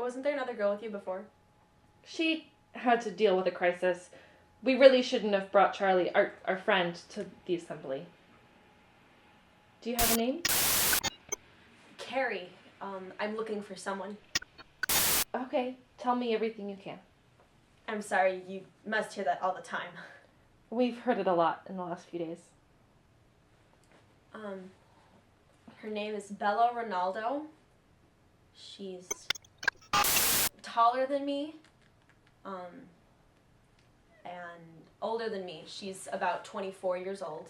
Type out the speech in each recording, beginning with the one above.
Wasn't there another girl with you before? She had to deal with a crisis. We really shouldn't have brought Charlie, our friend, to the assembly. Do you have a name? Carrie. I'm looking for someone. Okay, tell me everything you can. I'm sorry, you must hear that all the time. We've heard it a lot in the last few days. Her name is Bella Ronaldo. She's taller than me, and older than me. She's about 24 years old,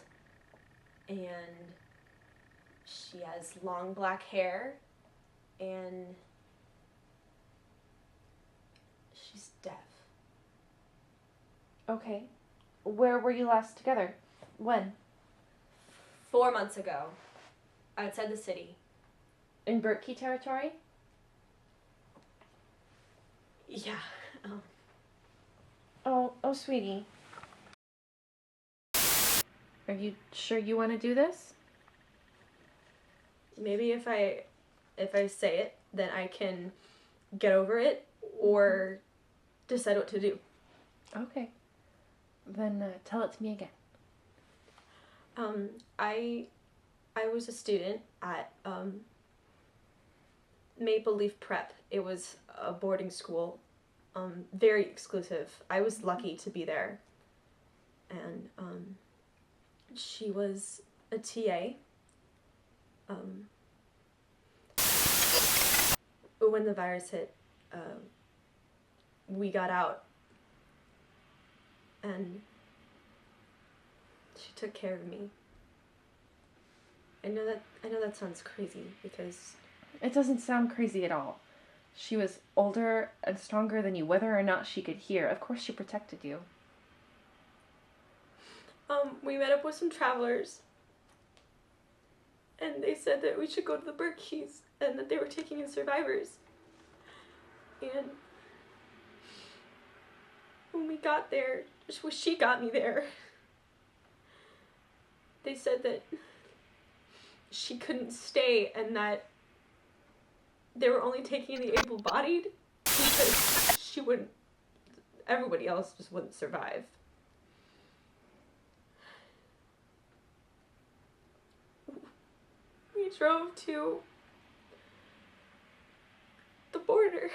and she has long black hair, and she's deaf. Okay. Where were you last together? When? 4 months ago, outside the city. In Burtkey territory? Yeah. Oh, sweetie. Are you sure you want to do this? Maybe if I say it, then I can get over it or decide what to do. Okay. Then tell it to me again. I was a student at Maple Leaf Prep. It was a boarding school, very exclusive. I was lucky to be there, and she was a TA. When the virus hit, we got out, and she took care of me. I know that sounds crazy because It doesn't sound crazy at all. She was older and stronger than you, whether or not she could hear. Of course she protected you. we met up with some travelers, and they said that we should go to the Burkeys and that they were taking in survivors. And when we got there, she got me there. They said that she couldn't stay and that they were only taking the able-bodied because everybody else just wouldn't survive. We drove to the border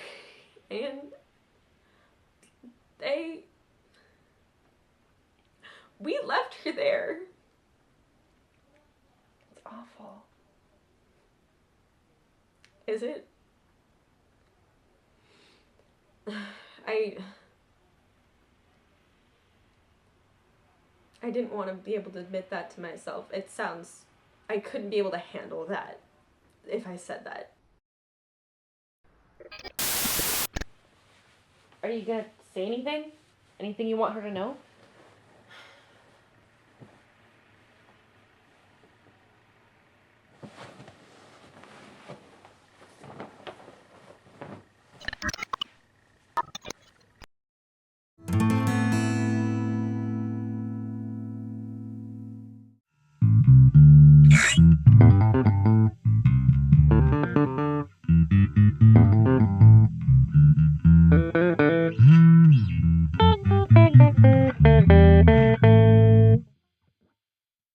and we left her there. It's awful. Is it? I didn't want to be able to admit that to myself. I couldn't be able to handle that if I said that. Are you gonna say anything? Anything you want her to know?